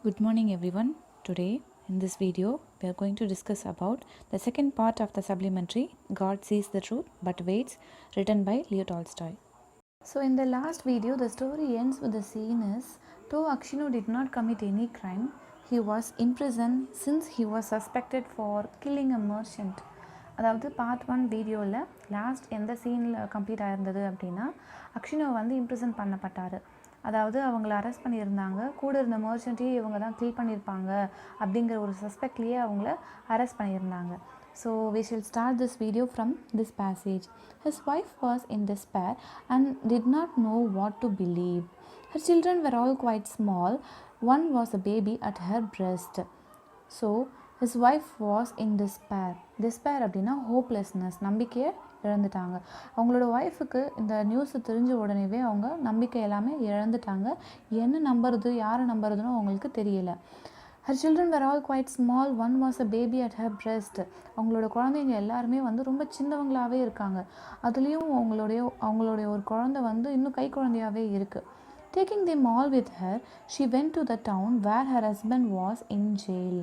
Good morning everyone. Today in this video we are going to discuss about the second part of the supplementary God Sees the Truth But Waits, written by Leo Tolstoy. So in the last video the story ends with the scene is though Akshino did not commit any crime, he was imprisoned since he was suspected for killing a merchant. அதாவது part 1 வீடியோவில் last எந்த சீனில் complete ஆகிருந்தது அப்படின்னா அக்ஷினோ வந்து imprison பண்ணப்பட்டார். அதாவது அவங்கள arrest பண்ணியிருந்தாங்க. கூட இருந்த மர்ச்சன்ட்டையே இவங்க தான் கில் பண்ணியிருப்பாங்க அப்படிங்கிற ஒரு சஸ்பெக்ட்லேயே அவங்கள அரெஸ்ட் பண்ணியிருந்தாங்க. So we shall start this video from this passage. His wife was in despair and did not know what to believe. Her children were all quite small. One was a baby at her breast. So his wife was in despair. Despair அப்படின்னா hopelessness, நம்பிக்கையை இழந்துட்டாங்க. அவங்களோட ஒய்ஃபுக்கு இந்த நியூஸை தெரிஞ்ச உடனேவே அவங்க நம்பிக்கை எல்லாமே இழந்துட்டாங்க. என்ன நம்புறது யாரை நம்புறதுன்னு அவங்களுக்கு தெரியல. Her children were all quite small. One was a baby at her breast. அவங்களோட குழந்தைங்க எல்லாருமே வந்து ரொம்ப சின்னவங்களாகவே இருக்காங்க. அதுலேயும் அவங்களுடைய ஒரு குழந்தை வந்து இன்னும் கை குழந்தையாகவே இருக்குது. Taking them all with her, she went to the town where her husband was in jail.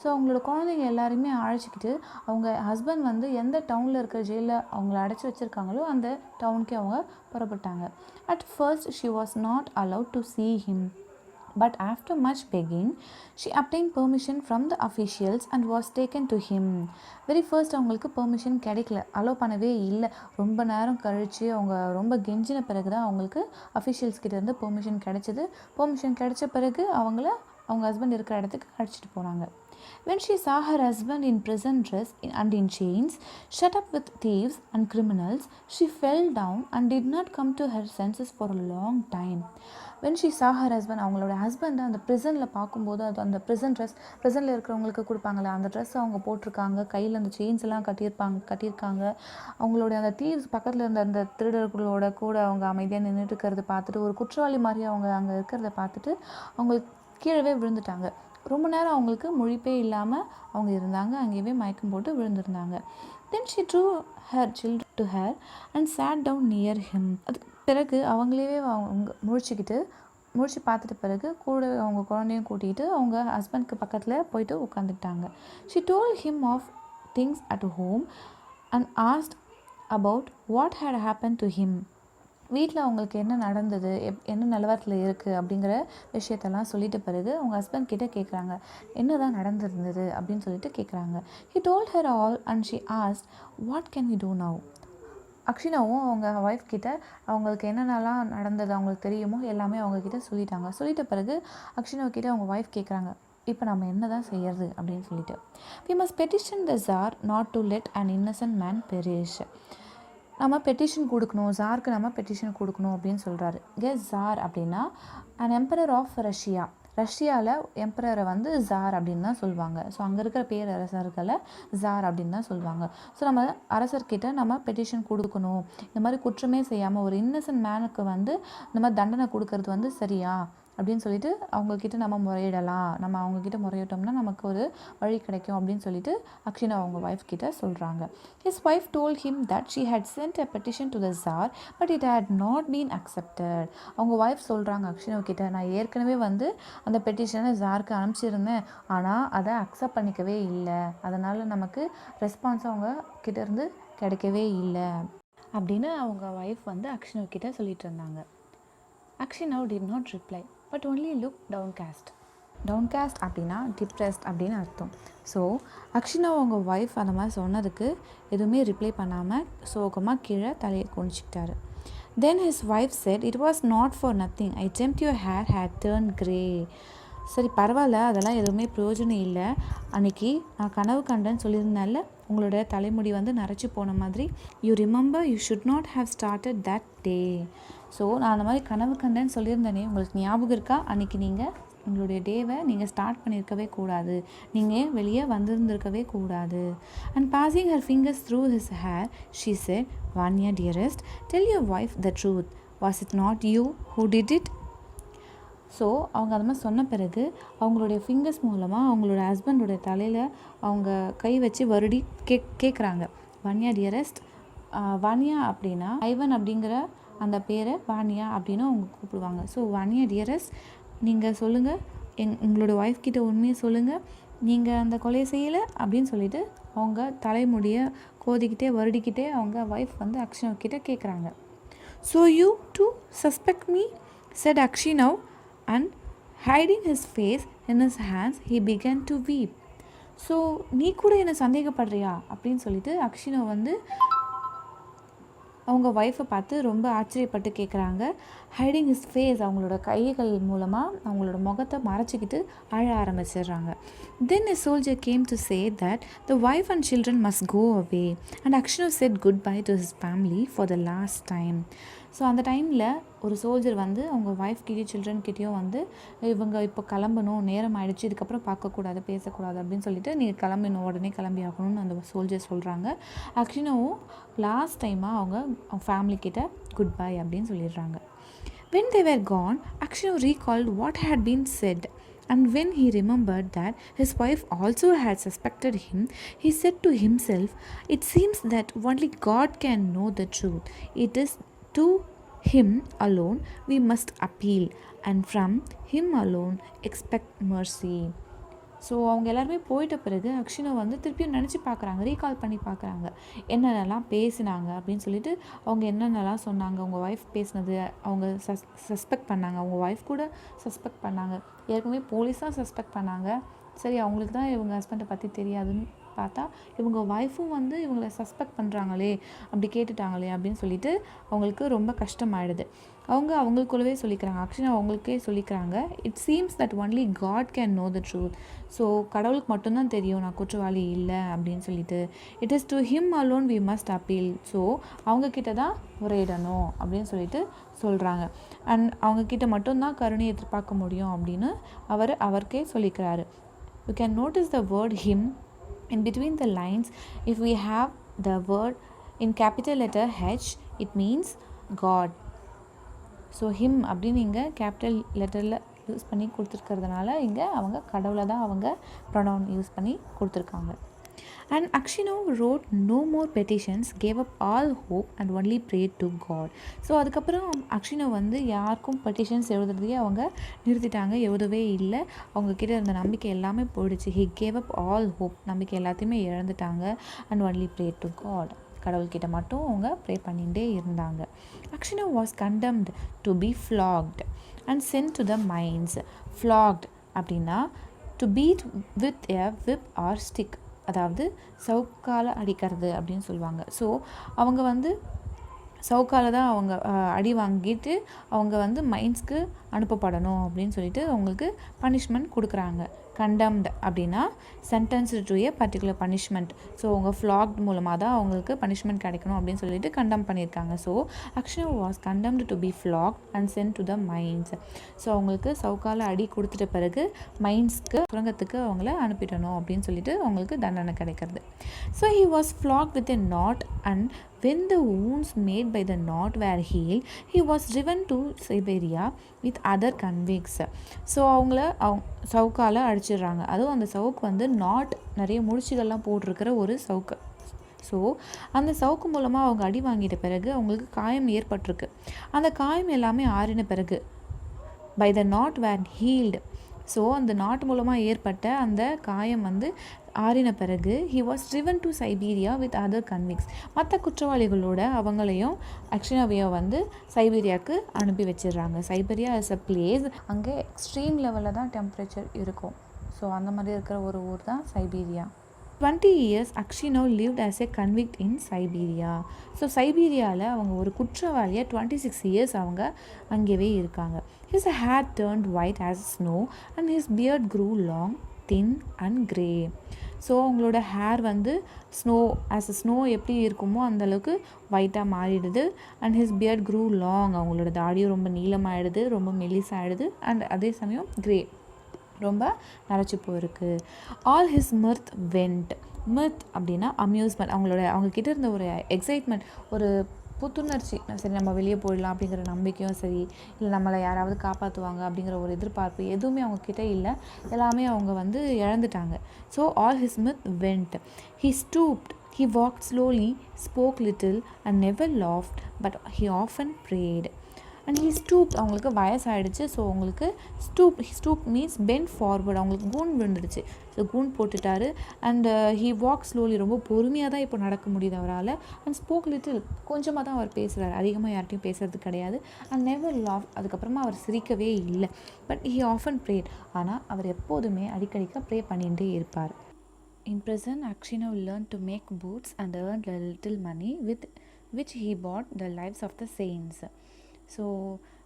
So அவங்களோட குழந்தைங்க எல்லாருமே அழைச்சிக்கிட்டு அவங்க ஹஸ்பண்ட் வந்து எந்த டவுனில் இருக்கிற ஜெயிலில் அவங்கள அடைச்சி வச்சுருக்காங்களோ அந்த டவுனுக்கே அவங்க புறப்பட்டாங்க. At first she was not allowed to see him. But after much begging, she obtained permission from the officials and was taken to him. Very first அவங்களுக்கு பெர்மிஷன் கிடைக்கல, அலோவ் பண்ணவே இல்லை. ரொம்ப நேரம் கழித்து அவங்க ரொம்ப கெஞ்சின பிறகு தான் அவங்களுக்கு அஃபிஷியல்ஸ் கிட்டேருந்து பெர்மிஷன் கிடைச்சிது. பெர்மிஷன் கிடைச்ச பிறகு அவங்க ஹஸ்பண்ட் இருக்கிற இடத்துக்கு அழைச்சிட்டு போனாங்க. When she saw her husband in prison dress and in chains, shut up with thieves and criminals, she fell down and did not come to her senses for a long time. When she saw her husband, அவங்களோட husband அந்த ப்ரிசனில் பார்க்கும்போது அது அந்த ப்ரிசனில் இருக்கிறவங்களுக்கு கொடுப்பாங்களே அந்த dress அவங்க போட்டிருக்காங்க, கையில் அந்த செயின்ஸ் எல்லாம் கட்டியிருக்காங்க. அவங்களுடைய அந்த தீவ்ஸ் பக்கத்தில் இருந்த அந்த திருடர்களோட கூட அவங்க அமைதியாக நின்றுட்டு இருக்கிறத பார்த்துட்டு ஒரு குற்றவாளி மாதிரி அவங்க அங்கே இருக்கிறத பார்த்துட்டு அவங்களுக்கு கீழவே விழுந்துட்டாங்க. ரொம்ப நேரம் அவங்களுக்கு முழிப்பே இல்லாமல் அவங்க இருந்தாங்க, அங்கேயே மயக்கம் போட்டு விழுந்திருந்தாங்க. Then she drew her children to her and sat down near him. அதுக்கு பிறகு அவங்களே அவங்க முழிச்சு பார்த்துட்டு பிறகு கூட அவங்க குழந்தையும் கூட்டிகிட்டு அவங்க ஹஸ்பண்ட்க்கு பக்கத்தில் போயிட்டு உட்காந்துட்டாங்க. She told him of things at home and asked about what had happened to him. வீட்டில் அவங்களுக்கு என்ன நடந்தது, என்ன நிலவரத்தில் இருக்குது அப்படிங்கிற விஷயத்தெல்லாம் சொல்லிட்ட பிறகு அவங்க ஹஸ்பண்ட் கிட்டே கேட்குறாங்க, என்ன தான் நடந்திருந்தது அப்படின்னு சொல்லிட்டு கேட்குறாங்க. He told her all and she asked, what can we do now? அக்ஷினாவும் அவங்க ஒய்ஃப் கிட்ட அவங்களுக்கு என்னென்னலாம் நடந்தது அவங்களுக்கு தெரியுமோ எல்லாமே அவங்கக்கிட்ட சொல்லிட்டாங்க. சொல்லிட்ட பிறகு அக்ஷினாவை கிட்ட அவங்க ஒய்ஃப் கேட்குறாங்க, இப்போ நம்ம என்ன தான் செய்யறது அப்படின்னு சொல்லிட்டு. We must petition the Tsar not to let an innocent man perish. நம்ம பெட்டிஷன் கொடுக்கணும், ஜாருக்கு நம்ம பெட்டிஷன் கொடுக்கணும் அப்படின்னு சொல்கிறாரு. ஜார் அப்படின்னா an emperor of Russia. ரஷ்யாவில் எம்பரரை வந்து ஜார் அப்படின்னு தான் சொல்லுவாங்க. ஸோ அங்கே இருக்கிற பேரரசர்களை ஜார் அப்படின்னு தான் சொல்லுவாங்க. ஸோ நம்ம அரசர்கிட்ட நம்ம பெட்டிஷன் கொடுக்கணும், இந்த மாதிரி குற்றமே செய்யாமல் ஒரு இன்னசென்ட் மேனுக்கு வந்து இந்த மாதிரி தண்டனை கொடுக்கறது வந்து சரியா அப்படின்னு சொல்லிட்டு அவங்கக்கிட்ட நம்ம முறையிடலாம், நம்ம அவங்கக்கிட்ட முறையிட்டோம்னா நமக்கு ஒரு வழி கிடைக்கும் அப்படின்னு சொல்லிட்டு அக்ஷினா அவங்க ஒய்ஃப் கிட்ட சொல்கிறாங்க. His wife told him that she had sent a petition to the Tsar but it had not been accepted. அவங்க ஒய்ஃப் சொல்கிறாங்க அக்ஷினா கிட்ட, நான் ஏற்கனவே வந்து அந்த பெட்டிஷனை ஜாருக்கு அனுப்பிச்சிருந்தேன், ஆனால் அதை அக்செப்ட் பண்ணிக்கவே இல்லை, அதனால் நமக்கு ரெஸ்பான்ஸ் அவங்க கிட்டேருந்து கிடைக்கவே இல்லை அப்படின்னு அவங்க ஒய்ஃப் வந்து அக்ஷினா கிட்ட சொல்லிட்டு இருந்தாங்க. Akshino did not reply but only looked downcast. Downcast அப்படின்னா டிப்ரெஸ்ட் அப்படின்னு அர்த்தம். ஸோ அக்ஷினா அவங்க ஒய்ஃப் அந்த மாதிரி சொன்னதுக்கு எதுவுமே ரிப்ளை பண்ணாமல் சோகமாக கீழே தலையை குனிச்சிக்கிட்டாரு. Then his wife said, it was not for nothing. I dreamt your hair had turned grey. சரி பரவாயில்ல, அதெல்லாம் எதுவுமே பிரயோஜனம் இல்லை. அன்றைக்கி நான் கனவு கண்டேன்னு சொல்லியிருந்தேன்ல, உங்களோட தலைமுடி வந்து நரைச்சி போன மாதிரி. You remember you should not have started that day. So நான் அந்த மாதிரி கனவு கண்டேன்னு சொல்லியிருந்தேனே, உங்களுக்கு ஞாபகம் இருக்கா? அன்றைக்கி நீங்கள் உங்களுடைய டேவை நீங்கள் ஸ்டார்ட் பண்ணியிருக்கவே கூடாது, நீங்கள் வெளியே வந்திருந்திருக்கவே கூடாது. And passing her fingers through his hair she said, Vanya dearest, tell your wife the truth. Was it not you who did it? So அவங்க அது மாதிரி சொன்ன பிறகு அவங்களுடைய ஃபிங்கர்ஸ் மூலமாக அவங்களோட ஹஸ்பண்டோடைய தலையில் அவங்க கை வச்சு வருடி கேட்குறாங்க, வன்யா டியரஸ்ட். வானியா அப்படின்னா ஐவன் அப்படிங்கிற அந்த பேரை வானியா அப்படின்னு அவங்க கூப்பிடுவாங்க. ஸோ வானியா டியரஸ்ட், நீங்கள் சொல்லுங்கள், உங்களோட ஒய்ஃப் கிட்ட உண்மையை சொல்லுங்கள், நீங்கள் அந்த கொலையை செய்யலை அப்படின்னு சொல்லிட்டு அவங்க தலைமுடியை கோதிக்கிட்டே வருடிக்கிட்டே அவங்க ஒய்ஃப் வந்து அக்ஷினவ் கிட்ட கேட்குறாங்க. So you to suspect me said Akshinov, and hiding his face in his hands he began to weep. So நீ கூட என்னை சந்தேகப்படுறியா அப்படின்னு சொல்லிட்டு அக்ஷினவ் வந்து அவங்க ஒய்ஃபை பார்த்து ரொம்ப ஆச்சரியப்பட்டு கேட்குறாங்க. ஹைடிங் ஹிஸ் ஃபேஸ், அவங்களோட கைகள் மூலமாக அவங்களோட முகத்தை மறைச்சிக்கிட்டு அழ ஆரம்பிச்சிடுறாங்க. தென் a soldier came to say that the wife and children must go away, and Akshinov said goodbye to his family for the last time. So அந்த டைமில் ஒரு சோல்ஜர் வந்து அவங்க ஒய்ஃப் கிட்டேயும் சில்ட்ரன் கிட்டேயும் வந்து இவங்க இப்போ கிளம்பணும், நேரம் ஆகிடுச்சு, இதுக்கப்புறம் பார்க்கக்கூடாது, பேசக்கூடாது அப்படின்னு சொல்லிட்டு நீங்கள் கிளம்பணும், உடனே கிளம்பி ஆகணும்னு அந்த சோல்ஜர் சொல்கிறாங்க. அக்ஷினவும் லாஸ்ட் டைமாக அவங்க ஃபேமிலி கிட்ட குட் பை அப்படின்னு சொல்லிடுறாங்க. When they were gone, Akshinov recalled what had been said, and when he remembered that his wife also had suspected him, he said to himself, "It seems that only God can know the truth. It is to him alone we must appeal, and from him alone expect mercy." So அவங்க எல்லாருமே போயிட்ட பிறகு அக்ஷினவ் வந்து திருப்பியும் நினச்சி பார்க்குறாங்க, recall பண்ணி பார்க்குறாங்க என்னென்னலாம் பேசினாங்க அப்படின்னு சொல்லிட்டு. அவங்க என்னென்னலாம் சொன்னாங்க, அவங்க ஒய்ஃப் பேசினது அவங்க சஸ்பெக்ட் பண்ணாங்க, அவங்க ஒய்ஃப் கூட சஸ்பெக்ட் பண்ணாங்க, ஏற்கனவே போலீஸாக சஸ்பெக்ட் பண்ணாங்க. சரி, அவங்களுக்கு தான் இவங்க ஹஸ்பண்டை பற்றி தெரியாதுன்னு பார்த்தா இவங்க ஒய்ஃபும் வந்து இவங்களை சஸ்பெக்ட் பண்ணுறாங்களே, அப்படி கேட்டுட்டாங்களே அப்படின்னு சொல்லிட்டு அவங்களுக்கு ரொம்ப கஷ்டமாயிடுது. அவங்களுக்குள்ளவே சொல்லிக்கிறாங்க, ஆக்சுவலி அவங்களுக்கே சொல்லிக்கிறாங்க, it seems that only God can know the truth. So கடவுளுக்கு மட்டும்தான் தெரியும் நான் குற்றவாளி இல்லை அப்படின்னு சொல்லிட்டு. It is to him alone we must appeal. So அவங்கக்கிட்ட தான் முறையிடணும் அப்படின்னு சொல்லிட்டு சொல்கிறாங்க. அண்ட் அவங்கக்கிட்ட மட்டும்தான் கருணை எதிர்பார்க்க முடியும் அப்படின்னு அவருக்கே சொல்லிக்கிறாரு. You can notice the word him in between the lines. If we have the word in capital letter H, it means God. So him அப்படின்னு இங்கே கேபிட்டல் லெட்டரில் யூஸ் பண்ணி கொடுத்துருக்கிறதுனால இங்கே அவங்க கடவுளை தான் அவங்க ப்ரொனவுன் யூஸ் பண்ணி கொடுத்துருக்காங்க. And Akshinov wrote no more petitions, gave up all hope and only prayed to God. So அதுக்கப்புறம் அக்ஷினவ் வந்து யாருக்கும் பெட்டிஷன்ஸ் எழுதுறதையே அவங்க நிறுத்திட்டாங்க, எழுதவே இல்லை. அவங்கக்கிட்ட இருந்த நம்பிக்கை எல்லாமே போயிடுச்சு. He gave up all hope, நம்பிக்கை எல்லாத்தையுமே இழந்துட்டாங்க. And only prayed to God, கடவுள்கிட்ட மட்டும் அவங்க ப்ரே பண்ணிகிட்டே இருந்தாங்க. Akshinov was condemned to be flogged and sent to the mines. Flogged அப்படின்னா to beat with a whip or stick, அதாவது சவுக்கால் அடிக்கிறது அப்படின்னு சொல்லுவாங்க. ஸோ அவங்க வந்து சவுக்கால் தான் அவங்க அடி வாங்கிட்டு அவங்க வந்து மைன்ஸ்க்கு அனுப்பப்படணும் அப்படின்னு சொல்லிட்டு அவங்களுக்கு பனிஷ்மெண்ட் கொடுக்குறாங்க. கண்டம்ட் அப்படின்னா sentenced to a particular punishment. So அவங்க ஃப்ளாக்ட் மூலமாக தான் அவங்களுக்கு பனிஷ்மெண்ட் கிடைக்கணும் அப்படின்னு சொல்லிட்டு கண்டம் பண்ணியிருக்காங்க. So Aksionov was condemned to be flogged and sent to the mines. So அவங்களுக்கு சவுக்கால் அடி கொடுத்துட்ட பிறகு மைன்ஸ்க்கு சுரங்கத்துக்கு அவங்கள அனுப்பிடணும் அப்படின்னு சொல்லிட்டு அவங்களுக்கு தண்டனை கிடைக்கிறது. So he was flogged with a knot, and when the wounds made by the knot were healed, he was driven to Siberia with other convicts. So அவங்கள சவுக்கால் அடிச்சிடுறாங்க. அதுவும் அந்த சவுக்கு வந்து நாட் நிறைய முடிச்சுகள்லாம் போட்டிருக்கிற ஒரு சவுக்கு. ஸோ அந்த சவுக்கு மூலமாக அவங்க அடி வாங்கிட்ட பிறகு அவங்களுக்கு காயம் ஏற்பட்டிருக்கு. அந்த காயம் எல்லாமே ஆறின பிறகு by the knot were healed. So அந்த நாட் மூலமாக ஏற்பட்ட அந்த காயம் வந்து ஆறின பிறகு he was driven to Siberia with other convicts. மற்ற குற்றவாளிகளோட அவங்களையும் அக்ஷினவையை வந்து சைபீரியாவுக்கு அனுப்பி வச்சிடுறாங்க. சைபீரியா இஸ் அ பிளேஸ், அங்கே எக்ஸ்ட்ரீம் லெவலில் தான் டெம்பரேச்சர் இருக்கும். ஸோ அந்த மாதிரி இருக்கிற ஒரு ஊர் தான் Siberia. 20 years Akshinov lived as a convict in Siberia. So சைபீரியாவில் அவங்க ஒரு குற்றவாளியாக 26 years அவங்க அங்கேயே இருக்காங்க. His hair turned white as snow and his beard grew long, thin and grey. So அவங்களோட ஹேர் வந்து ஸ்னோ எப்படி இருக்குமோ அந்தளவுக்கு ஒயிட்டாக மாறிடுது. And his beard grew long, அவங்களோட தாடியும் ரொம்ப நீளமாகிடுது, ரொம்ப மெலிசாகிடுது. அண்ட் அதே சமயம் கிரே, ரொம்ப நரைச்சி போயிருக்கு. All his mirth went. மிர்த் அப்படின்னா அம்யூஸ்மெண்ட், அவங்கக்கிட்ட இருந்த ஒரு எக்ஸைட்மெண்ட், ஒரு புத்துணர்ச்சி, சரி நம்ம வெளியே போயிடலாம் அப்படிங்கிற நம்பிக்கையும் சரி, இல்லை நம்மளை யாராவது காப்பாற்றுவாங்க அப்படிங்கிற ஒரு எதிர்பார்ப்பு எதுவுமே அவங்கக்கிட்ட இல்லை. எல்லாமே அவங்க வந்து இழந்துட்டாங்க. So all his mirth went. He stooped, he walked slowly, spoke little and never laughed, but he often prayed. And he stoop, அவங்களுக்கு வயசாகிடுச்சு. ஸோ அவங்களுக்கு ஸ்டூப் மீன்ஸ் பெண்ட் ஃபார்வர்ட், அவங்களுக்கு கூன் விழுந்துடுச்சு. ஸோ கூன் போட்டுட்டாரு. அண்ட் ஹீ வாக் ஸ்லோலி, ரொம்ப பொறுமையாக தான் இப்போ நடக்க முடியுது அவரால். அண்ட் ஸ்போக் லிட்டில், கொஞ்சமாக தான் அவர் பேசுகிறார், அதிகமாக யார்ட்டையும் பேசுறது கிடையாது. அண்ட் நெவர் லாஃப், அதுக்கப்புறமா அவர் சிரிக்கவே இல்லை. பட் ஹீ ஆஃபன் ப்ரேட், ஆனால் அவர் எப்போதுமே அடிக்கடிக்க ப்ரே பண்ணிகிட்டே இருப்பார். In prison, Akshinov learned to make boots and earned a little money with which he bought the lives of the saints. So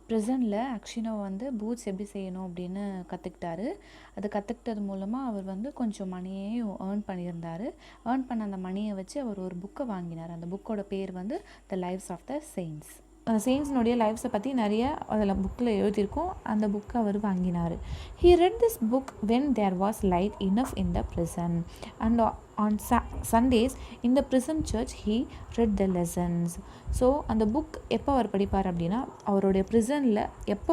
ப்ரிசனில் அக்ஷினோ வந்து boots எப்படி செய்யணும் அப்படின்னு கற்றுக்கிட்டாரு. அது கற்றுக்கிட்டது மூலமாக அவர் வந்து கொஞ்சம் மணியையும் ஏர்ன் பண்ணியிருந்தார். ஏர்ன் பண்ண அந்த மணியை வச்சு அவர் ஒரு புக்கை வாங்கினார். அந்த புக்கோட பேர் வந்து த லைவ்ஸ் ஆஃப் த செயின்ஸ். அந்த செயின்ஸ்னுடைய லைஃப்ஸை பற்றி நிறைய அதில் புக்கில் எழுதியிருக்கோம். அந்த புக்கை அவர் வாங்கினார். He read this book when there was light enough in the prison and on Sundays in the prison church he read the lessons. So அந்த புக் எப்போ அவர் படிப்பார் அப்படின்னா, அவருடைய ப்ரிசனில் எப்போ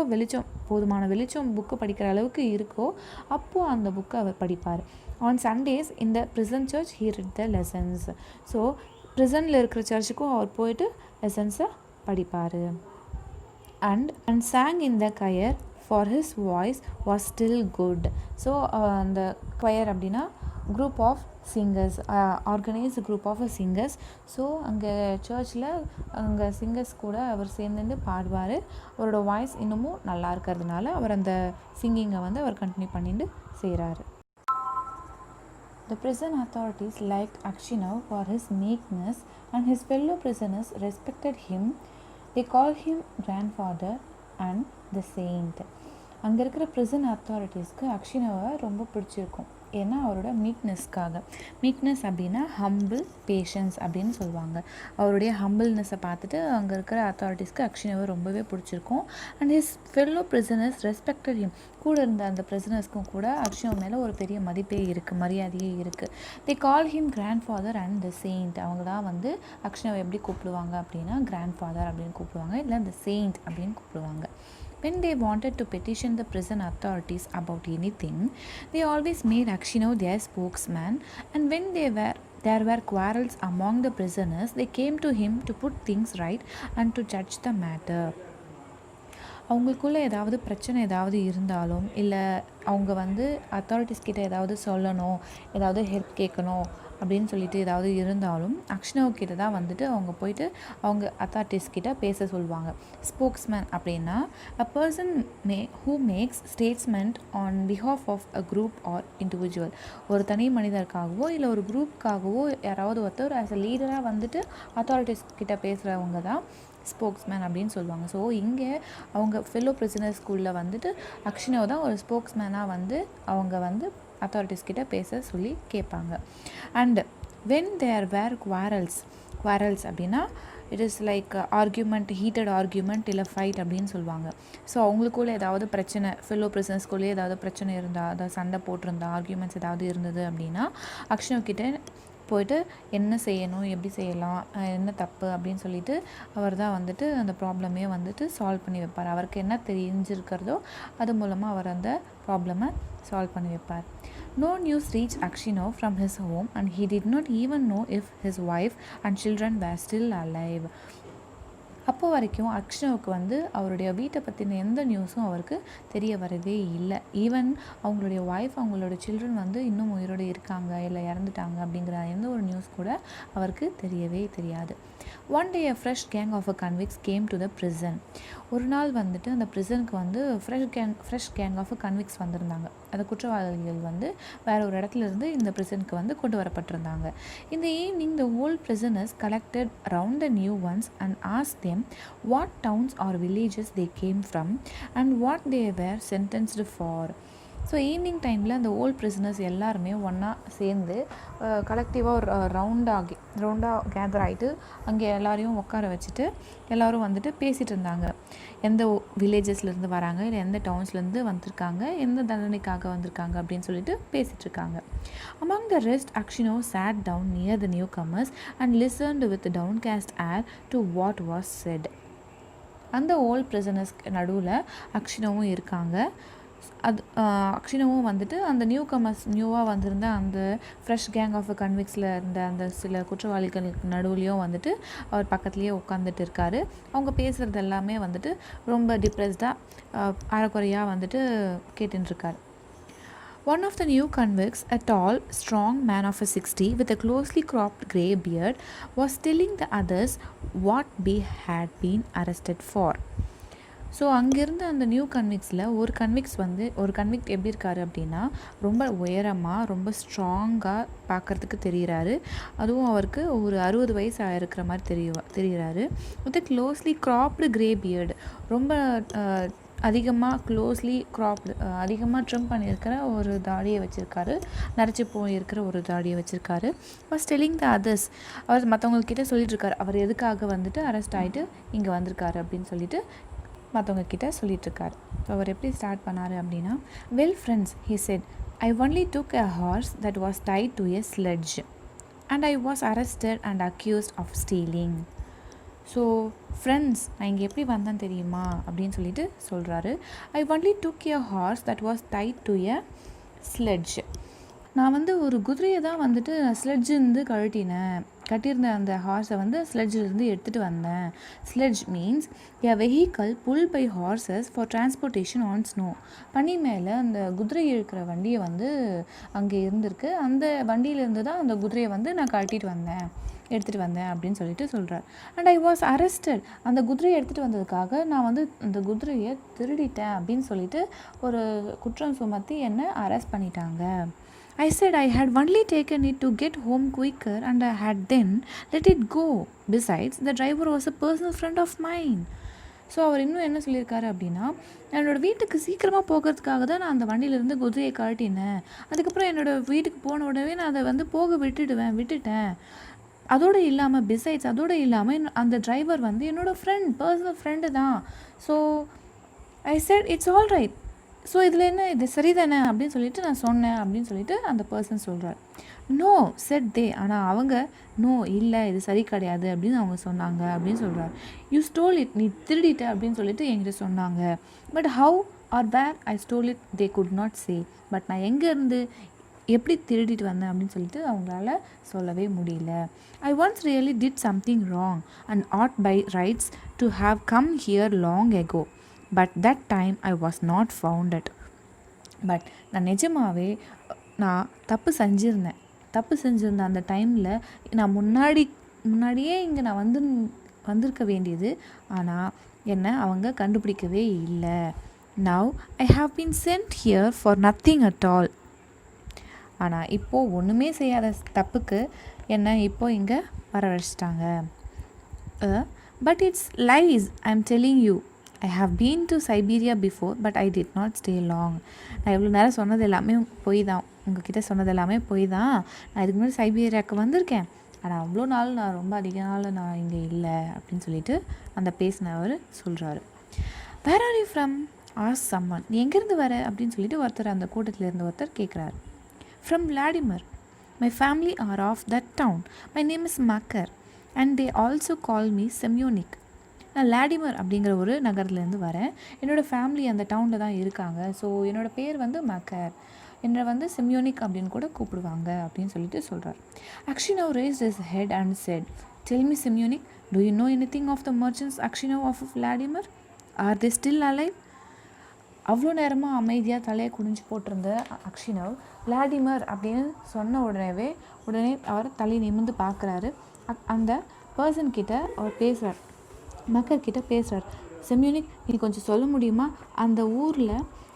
போதுமான வெளிச்சம் புக்கு படிக்கிற அளவுக்கு இருக்கோ அப்போது அந்த புக்கை அவர் படிப்பார். On Sundays in the prison church he read the lessons. So ப்ரிசனில் இருக்கிற சர்ச்சுக்கும் அவர் போயிட்டு லெசன்ஸை படிப்பார். And sang in the choir for his voice was still good. So அந்த choir அப்படின்னா group of singers, organised group of singers. So அங்கே சர்ச்சில் அங்கே சிங்கர்ஸ் கூட அவர் சேர்ந்துட்டு பாடுவார். அவரோட வாய்ஸ் இன்னமும் நல்லா இருக்கிறதுனால அவர் அந்த சிங்கிங்கை வந்து அவர் கண்டினியூ பண்ணிட்டு செய்கிறாரு. The prison authorities liked Akshinov for his meekness and his fellow prisoners respected him. They called him grandfather and the saint. அங்கே இருக்கிற ப்ரிசன் அத்தாரிட்டிஸ்க்கு அக்ஷினோவை ரொம்ப பிடிச்சிருக்கும். ஏன்னா அவரோட மீக்னஸ்க்காக. மீக்னஸ் அப்படின்னா ஹம்பிள், பேஷன்ஸ் அப்படின்னு சொல்லுவாங்க. அவருடைய ஹம்பிள்னஸை பார்த்துட்டு அங்கே இருக்கிற அத்தாரிட்டிஸ்க்கு அக்ஷினோவை ரொம்பவே பிடிச்சிருக்கும். And his fellow prisoners respected him. கூட இருந்த அந்த ப்ரிசனர்ஸ்க்கும் கூட அக்ஷினோ மேலே ஒரு பெரிய மதிப்பே இருக்குது, மரியாதையே இருக்குது. They call him grandfather and the saint. அவங்க தான் வந்து அக்ஷினோவை எப்படி கூப்பிடுவாங்க அப்படின்னா கிராண்ட் ஃபாதர் அப்படின்னு கூப்பிடுவாங்க, இல்லை த செயிண்ட் அப்படின்னு கூப்பிடுவாங்க. When they wanted to petition the prison authorities about anything, they always made Akshinov their spokesman, and when there were quarrels among the prisoners, they came to him to put things right and to judge the matter. அவங்களுக்குள்ளே ஏதாவது பிரச்சனை ஏதாவது இருந்தாலும், இல்லை அவங்க வந்து authorities கிட்ட ஏதாவது சொல்லணும், ஏதாவது ஹெல்ப் கேட்கணும் அப்படின்னு சொல்லிட்டு ஏதாவது இருந்தாலும் அக்ஷினவ் கிட்ட தான் வந்துட்டு அவங்க போயிட்டு அவங்க அத்தாரிட்டிஸ் கிட்ட பேச சொல்லுவாங்க. ஸ்போக்ஸ்மேன் அப்படின்னா a person who makes statement on behalf of a group or individual. ஒரு தனி மனிதருக்காகவோ இல்லை ஒரு குரூப்புக்காகவோ யாராவது ஒருத்தர் ஆஸ் அ லீடராக வந்துட்டு அத்தாரிட்டிஸ் கிட்ட பேசுகிறவங்க தான் ஸ்போக்ஸ்மேன் அப்படின்னு சொல்லுவாங்க. ஸோ இங்கே அவங்க ஃபெல்லோ பிரிசனர்ஸ் ஸ்கூலில் வந்துட்டு அக்ஷினவ் தான் ஒரு ஸ்போக்ஸ்மேனாக வந்து அவங்க வந்து அத்தாரிட்டிஸ் கிட்ட பேச சொல்லி கேட்பாங்க. And when there were quarrels அப்படின்னா it is like argument, heated argument இல்லை ஃபைட் அப்படின்னு சொல்லுவாங்க. ஸோ அவங்களுக்குள்ளே ஏதாவது பிரச்சனை, ஃபெல்லோ பிரிசனர்ஸ்குள்ளேயே ஏதாவது பிரச்சனை இருந்தால், அதாவது சண்டை போட்டிருந்தா, ஆர்கியூமெண்ட்ஸ் ஏதாவது இருந்தது அப்படின்னா அக்ஷினவ் கிட்ட போயிட்டு என்ன செய்யணும், எப்படி செய்யலாம், என்ன தப்பு அப்படின்னு சொல்லிட்டு அவர் தான் வந்துட்டு அந்த ப்ராப்ளமே வந்துட்டு சால்வ் பண்ணி வைப்பார். அவருக்கு என்ன தெரிஞ்சிருக்கிறதோ அது மூலமாக அவர் அந்த ப்ராப்ளமை சால்வ் பண்ணி வைப்பார். No news reached Akshinov from his home and he did not even know if his wife and children were still alive. அப்போ வரைக்கும் அக்ஷினவுக்கு வந்து அவருடைய வீட்டை பற்றின எந்த நியூஸும் அவருக்கு தெரிய வரவே இல்லை. ஈவன் அவங்களுடைய ஒய்ஃப், அவங்களோட சில்ட்ரன் வந்து இன்னும் உயிரோடு இருக்காங்க இல்லை இறந்துட்டாங்க அப்படிங்கிற எந்த ஒரு நியூஸ் கூட அவருக்கு தெரியவே தெரியாது. One day a fresh gang of convicts came to the prison. ஒரு நாள் வந்துட்டு அந்த ப்ரிசனுக்கு வந்து ஃப்ரெஷ் கேங் ஆஃப் கன்விக்ஸ் வந்திருந்தாங்க. அந்த குற்றவாளிகள் வந்து வேறு ஒரு இடத்துல இருந்து இந்த ப்ரிசனுக்கு வந்து கொண்டு வரப்பட்டிருந்தாங்க. இந்த evening the old prisoners collected around the new ones and asked them what towns or villages they came from and what they were sentenced for. So evening டைமில் அந்த ஓல்ட் ப்ரிசனர்ஸ் எல்லாருமே ஒன்றா சேர்ந்து கலெக்டிவாக ஒரு ரவுண்டாக கேதர் ஆகிட்டு அங்கே எல்லாரையும் உட்கார வச்சுட்டு எல்லோரும் வந்துட்டு பேசிகிட்டு இருந்தாங்க. எந்த வில்லேஜஸ்லேருந்து வராங்க, இல்லை எந்த டவுன்ஸ்லேருந்து வந்திருக்காங்க, எந்த தண்டனைக்காக வந்திருக்காங்க அப்படின்னு சொல்லிட்டு பேசிகிட்ருக்காங்க. Among the rest, Akshinov sat down near the newcomers and listened with downcast air to what was said. அந்த ஓல்ட் ப்ரிசனர்ஸ்க்கு நடுவில் அக்ஷினவும் இருக்காங்க. அது அக்ஷினவும் வந்துட்டு அந்த நியூவாக வந்திருந்த அந்த ஃப்ரெஷ் கேங் ஆஃப் கன்விக்ஸில் இருந்த அந்த சில குற்றவாளிகளுக்கு நடுவுலையும் வந்துட்டு அவர் பக்கத்துலேயே உட்காந்துட்டு இருக்காரு. அவங்க பேசுகிறது எல்லாமே வந்துட்டு ரொம்ப டிப்ரெஸ்டாக அரைக்குறையாக வந்துட்டு கேட்டுருக்காரு. One of the new convicts, a tall, strong man of 60 with a closely cropped grey beard, was telling the others what they had been arrested for. So அங்கேருந்து அந்த நியூ கன்விக்ஸில் ஒரு கன்விக்ட் எப்படி இருக்காரு அப்படின்னா, ரொம்ப உயரமாக ரொம்ப ஸ்ட்ராங்காக பார்க்குறதுக்கு தெரிகிறாரு. அதுவும் அவருக்கு ஒரு 60 வயசு இருக்கிற மாதிரி தெரிகிறாரு. With closely cropped grey beard, ரொம்ப அதிகமாக அதிகமாக ட்ரிம் பண்ணியிருக்கிற ஒரு தாடியை வச்சுருக்காரு. நரைச்சி போயிருக்கிற ஒரு தாடியை வச்சுருக்காரு. வாஸ் டெல்லிங் த அதர்ஸ், அவர் மற்றவங்கக்கிட்ட சொல்லிட்டுருக்காரு அவர் எதுக்காக வந்துட்டு அரெஸ்ட் ஆகிட்டு இங்கே வந்திருக்காரு அப்படின்னு சொல்லிட்டு மற்றவங்க கிட்ட சொல்லிட்டுருக்காரு. அவர் எப்படி ஸ்டார்ட் பண்ணார் அப்படின்னா, well friends, he said, I only took a horse that was tied to a sledge and I was arrested and accused of stealing. So friends, நான் இங்கே எப்படி வந்தேன் தெரியுமா அப்படின்னு சொல்லிட்டு சொல்கிறாரு. I only took a horse that was tied to a sledge. நான் வந்து ஒரு குதிரையை தான் வந்துட்டு ஸ்லெட்ஜிருந்து கட்டியிருந்த அந்த ஹார்ஸை வந்து ஸ்லெட்ஜிலிருந்து எடுத்துகிட்டு வந்தேன். Sledge means a vehicle pulled by horses for transportation on snow. பனி மேலே அந்த குதிரை இழுக்கிற வண்டியை வந்து அங்கே இருந்திருக்கு. அந்த வண்டியிலேருந்து தான் அந்த குதிரையை வந்து நான் எடுத்துகிட்டு வந்தேன் அப்படின்னு சொல்லிட்டு சொல்கிறார். அண்ட் ஐ வாஸ் அரெஸ்டட், அந்த குதிரையை எடுத்துகிட்டு வந்ததுக்காக நான் வந்து அந்த குதிரையை திருடிட்டேன் அப்படின்னு சொல்லிட்டு ஒரு குற்றம் சுமத்தி என்னை அரெஸ்ட் பண்ணிட்டாங்க. I said I had only taken it to get home quicker and I had then let it go. Besides, the driver was a personal friend of mine. So அவர் இன்னும் என்ன சொல்லியிருக்காரு அப்படின்னா, என்னோடய வீட்டுக்கு சீக்கிரமாக போகிறதுக்காக தான் நான் அந்த வண்டியிலேருந்து குதிரையை கழட்டினேன். அதுக்கப்புறம் என்னோடய வீட்டுக்கு போன உடனே நான் அதை வந்து விட்டுட்டேன். அதோடு இல்லாமல் அந்த டிரைவர் வந்து என்னோடய பர்சனல் ஃப்ரெண்டு தான். So I said it's all right. So இதில் என்ன, இது சரிதானே அப்படின்னு சொல்லிட்டு நான் சொன்னேன் அப்படின்னு சொல்லிட்டு அந்த பர்சன் சொல்கிறார். நோ செட் தே, ஆனால் அவங்க நோ இல்லை இது சரி கிடையாது அப்படின்னு அவங்க சொன்னாங்க அப்படின்னு சொல்கிறார். யூ ஸ்டோல் இட், நீ திருடிட்ட அப்படின்னு சொல்லிட்டு என்கிட்ட சொன்னாங்க. But how or where I stole it they could not say. பட் நான் எங்கேருந்து எப்படி திருடிட்டு வந்தேன் அப்படின்னு சொல்லிட்டு அவங்களால சொல்லவே முடியல. I once really did something wrong and ought by rights to have come here long ago. But that time I was not founded. பட் நான் நிஜமாகவே தப்பு செஞ்சுருந்தேன் அந்த டைமில். நான் முன்னாடியே இங்கே நான் வந்திருக்க வேண்டியது, ஆனால் என்னை அவங்க கண்டுபிடிக்கவே இல்லை. Now I have been sent here for nothing at all. ஆனால் இப்போது ஒன்றுமே செய்யாத தப்புக்கு என்னை இப்போது இங்கே வரவழைச்சிட்டாங்க. But it's lies, I am telling you. I have been to Siberia before, but I did not stay long. நான் இவ்வளோ நேரம் சொன்னது எல்லாமே உங்ககிட்ட சொன்னது எல்லாமே போய் தான். நான் இதுக்கு முன்னாடி சைபீரியாவுக்கு வந்திருக்கேன், ஆனால் அவ்வளோ நாள் ரொம்ப அதிக நாள் நான் இங்கே இல்லை அப்படின்னு சொல்லிட்டு அந்த பேசினவர் சொல்கிறாரு. வேர் ஆர் யூ ஃப்ரம் ஆஸ் சம்மன், நீ எங்கேருந்து வர அப்படின்னு சொல்லிட்டு அந்த கூட்டத்தில் இருந்த ஒருத்தர் கேட்குறாரு. From Vladimir, my family are of that town, my name is Makar and they also call me Semyonich. நான் விளாடிமிர் அப்படிங்கிற ஒரு நகரத்துலேருந்து வரேன். என்னோடய ஃபேமிலி அந்த டவுனில் தான் இருக்காங்க. ஸோ என்னோடய பேர் வந்து மக்கர், என்னை வந்து செம்யோனிக் அப்படின்னு கூட கூப்பிடுவாங்க அப்படின்னு சொல்லிட்டு சொல்கிறார். அக்ஷினவ் raised his head and said, tell me Semyonik, do you know anything of the merchants Akshinov of Vladimir? Are they still alive? அவ்வளோ நேரமாக அமைதியாக தலையை குனிஞ்சு போட்டிருந்த அக்ஷினவ் விளாடிமிர் அப்படின்னு சொன்ன உடனே அவர் தலை நிமிர்ந்து பார்க்குறாரு. அந்த பர்சன் கிட்ட அவர் பேசுகிறார், மக்கள் கிட்ட பேசுகிறார். செம்யோனிக், நீ கொஞ்சம் சொல்ல முடியுமா, அந்த ஊரில்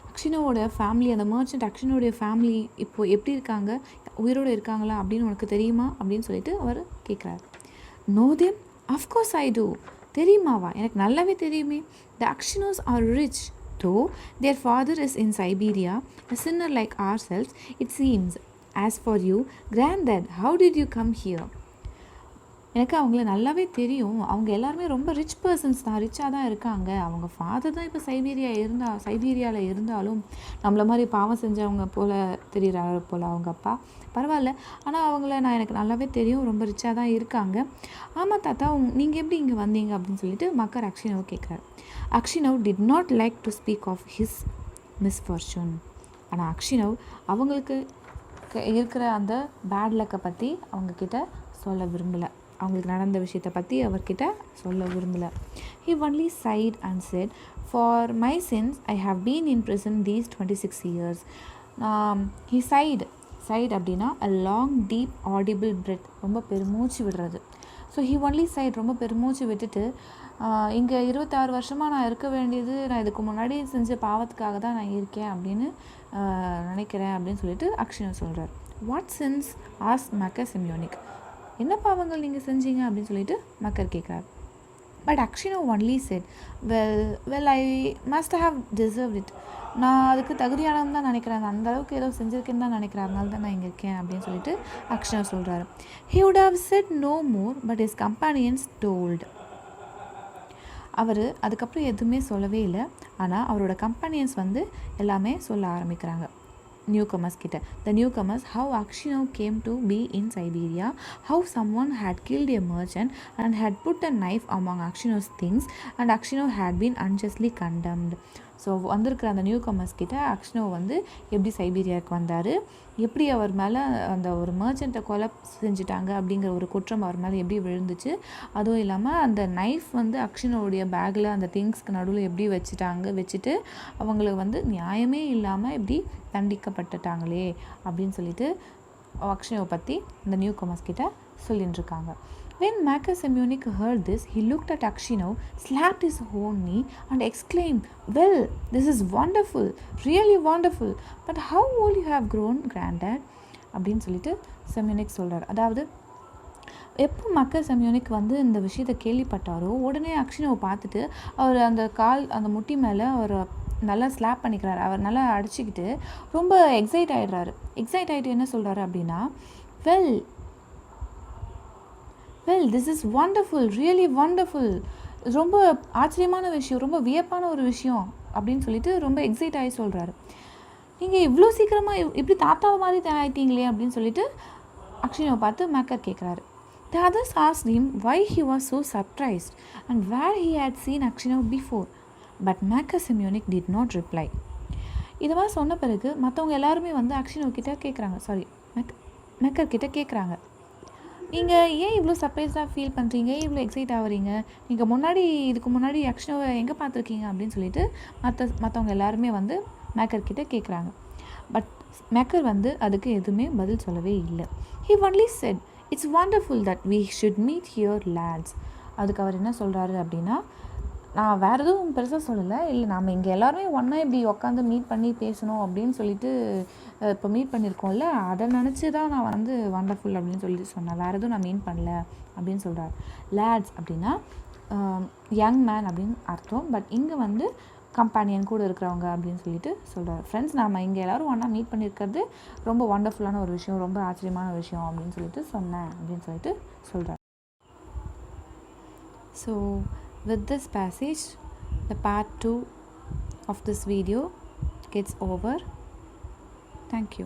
அக்ஷினோட ஃபேமிலி, அந்த மர்ச்சன்ட் அக்ஷினோடைய ஃபேமிலி இப்போது எப்படி இருக்காங்க, உயிரோடு இருக்காங்களா அப்படின்னு உனக்கு தெரியுமா அப்படின்னு சொல்லிட்டு அவர் கேட்குறாரு. Know them, of course I do. தெரியுமாவா, எனக்கு நல்லாவே தெரியுமே. The Aksionovs are rich though their father is in Siberia, a sinner like ourselves it seems. as for you granddad, how did you come here? எனக்கு அவங்கள நல்லாவே தெரியும். அவங்க எல்லாருமே ரொம்ப ரிச் பர்சன்ஸ் தான், ரிச்சாக தான் இருக்காங்க. அவங்க ஃபாதர் தான் இப்போ சைபீரியாவில் இருந்தாலும் நம்மள மாதிரி பாவம் செஞ்சவங்க போல் தெரிகிறாரு போல் அவங்க அப்பா. பரவாயில்ல, ஆனால் அவங்கள எனக்கு நல்லாவே தெரியும், ரொம்ப ரிச்சாக தான் இருக்காங்க. ஆமாம் தாத்தா, நீங்கள் எப்படி இங்கே வந்தீங்க அப்படின்னு சொல்லிட்டு மக்கர் அக்ஷினவ் கேட்குறாரு. Aksionov did not like to speak of his misfortune. ஆனால் அக்ஷினவ் அவங்களுக்கு இருக்கிற அந்த பேட் லக்கை பற்றி அவங்கக்கிட்ட சொல்ல விரும்பலை. அவங்களுக்கு நடந்த விஷயத்தை பற்றி அவர்கிட்ட சொல்ல விரும்பலை. He only sighed and said, "For my sins, I have been in prison these 26 years." He sighed அப்படின்னா a long deep audible breath, ரொம்ப பெருமூச்சு விடுறது. ஸோ he only sighed, ரொம்ப பெருமூச்சு விட்டுட்டு இங்கே 26 வருஷமாக நான் இருக்க வேண்டியது நான் இதுக்கு முன்னாடி செஞ்ச பாவத்துக்காக தான் நான் இருக்கேன் அப்படின்னு நினைக்கிறேன் அப்படின்னு சொல்லிட்டு அக்ஷினவ் சொல்கிறார். வாட் சின்ஸ் ஆஸ் மக்கர் சிமியோனிக், என்ன பாவங்கள் நீங்கள் செஞ்சீங்க அப்படின்னு சொல்லிட்டு மக்கர் கேட்குறாரு. But Aksionov only said, well I must have deserve it, நான் அதுக்கு தகுதியானவன் தான் நினைக்கிறேன், அந்த அளவுக்கு ஏதோ செஞ்சுருக்கேன்னு தான் நினைக்கிறேன், அதனால தான் நான் இங்கே இருக்கேன் அப்படின்னு சொல்லிட்டு அக்ஷினவ் சொல்கிறாரு. He would have said no more, but his companions told. அவர் அதுக்கப்புறம் எதுவுமே சொல்லவே இல்லை. ஆனால் அவரோட கம்பெனியன்ஸ் வந்து எல்லாமே சொல்ல ஆரம்பிக்கிறாங்க newcomers கிட்ட. The newcomers, how Akshinov came to be in Siberia, how someone had killed a merchant and had put a knife among Akshinov's things and Akshinov had been unjustly condemned. So வந்திருக்கிற அந்த நியூகமர்ஸ் கிட்ட அக்ஷினவ் வந்து எப்படி சைபீரியாவுக்கு வந்தார், எப்படி அவர் மேலே அந்த ஒரு மர்ச்சண்ட்டை கொலை செஞ்சுட்டாங்க அப்படிங்கிற ஒரு குற்றம் அவர் மேலே எப்படி விழுந்துச்சு, அதுவும் இல்லாமல் அந்த நைஃப் வந்து அக்ஷினோடைய பேக்கில் அந்த திங்ஸ்க்கு நடுவில் எப்படி வச்சுட்டு அவங்களுக்கு வந்து நியாயமே இல்லாமல் எப்படி தண்டிக்கப்பட்டுட்டாங்களே அப்படின்னு சொல்லிட்டு அக்ஷினவை பற்றி இந்த நியூகமர்ஸ் கிட்ட சொல்லிட்டு இருக்காங்க. When Makar Semyonich heard this, he looked at Akshinov, slapped his own knee and exclaimed, "Well, this is wonderful, really wonderful. But how old you have grown, granddad?" அப்படின்னு சொல்லிட்டு செம்யோனிக் சொல்கிறார். அதாவது எப்போ மக்கர் செம்யோனிக் வந்து இந்த விஷயத்தை கேள்விப்பட்டாரோ உடனே அக்ஷினவை பார்த்துட்டு அவர் அந்த முட்டி மேலே அவர் நல்லா ஸ்லாப் பண்ணிக்கிறார். அவர் நல்லா அடிச்சுக்கிட்டு ரொம்ப எக்ஸைட் ஆகிட்டு என்ன சொல்கிறாரு அப்படின்னா, well, this is wonderful, really wonderful, ரொம்ப ஆச்சரியமான விஷயம், ரொம்ப வியப்பான ஒரு விஷயம் அப்படின்னு சொல்லிட்டு ரொம்ப எக்ஸைட் ஆகி சொல்கிறாரு. நீங்கள் இவ்வளோ சீக்கிரமாக இப்படி தாத்தாவை மாதிரி ஆகிட்டீங்களே அப்படின்னு சொல்லிட்டு அக்ஷினவை பார்த்து மேக்கர் கேட்குறாரு. The others asked him why he was so surprised and where he had seen Akshinov before, but Makar Semyonich did not reply. இது மாதிரி சொன்ன பிறகு மற்றவங்க எல்லாருமே வந்து அக்ஷினவ் கிட்ட கேட்குறாங்க, மேக்கர் கிட்ட கேட்குறாங்க, நீங்கள் ஏன் இவ்வளோ சர்ப்ரைஸாக ஃபீல் பண்ணுறீங்க, இவ்வளோ எக்ஸைட் ஆகுறீங்க, நீங்கள் இதுக்கு முன்னாடி அக்ஷினவை எங்கே பார்த்துருக்கீங்க அப்படின்னு சொல்லிட்டு மற்றவங்க எல்லாருமே வந்து மேக்கர் கிட்ட கேட்குறாங்க. பட் மேக்கர் வந்து அதுக்கு எதுவுமே பதில் சொல்லவே இல்லை. He only said, "It's wonderful that we should meet here, lads." அதுக்கு அவர் என்ன சொல்கிறாரு அப்படின்னா, நான் வேறு எதுவும் பெருசாக சொல்லலை, இல்லை நாம் இங்கே எல்லாருமே ஒன்றா இப்படி உட்காந்து மீட் பண்ணி பேசணும் அப்படின்னு சொல்லிட்டு இப்போ மீட் பண்ணியிருக்கோம்ல, அதை நினச்சி தான் நான் வந்து வண்டர்ஃபுல் அப்படின்னு சொல்லிட்டு சொன்னேன், வேறு எதுவும் நான் மீன் பண்ணல அப்படின்னு சொல்கிறார். லேட்ஸ் அப்படின்னா யங் மேன் அப்படின்னு அர்த்தம். பட் இங்கே வந்து கம்பேனியன் கூட இருக்கிறவங்க அப்படின்னு சொல்லிட்டு சொல்கிறார். ஃப்ரெண்ட்ஸ், நாம் இங்கே எல்லோரும் ஒன்றா மீட் பண்ணியிருக்கிறது ரொம்ப வண்டர்ஃபுல்லான ஒரு விஷயம், ரொம்ப ஆச்சரியமான விஷயம் அப்படின்னு சொல்லிட்டு சொன்னேன் அப்படின்னு சொல்லிட்டு சொல்கிறார். So with this passage, the part 2 of this video gets over. Thank you.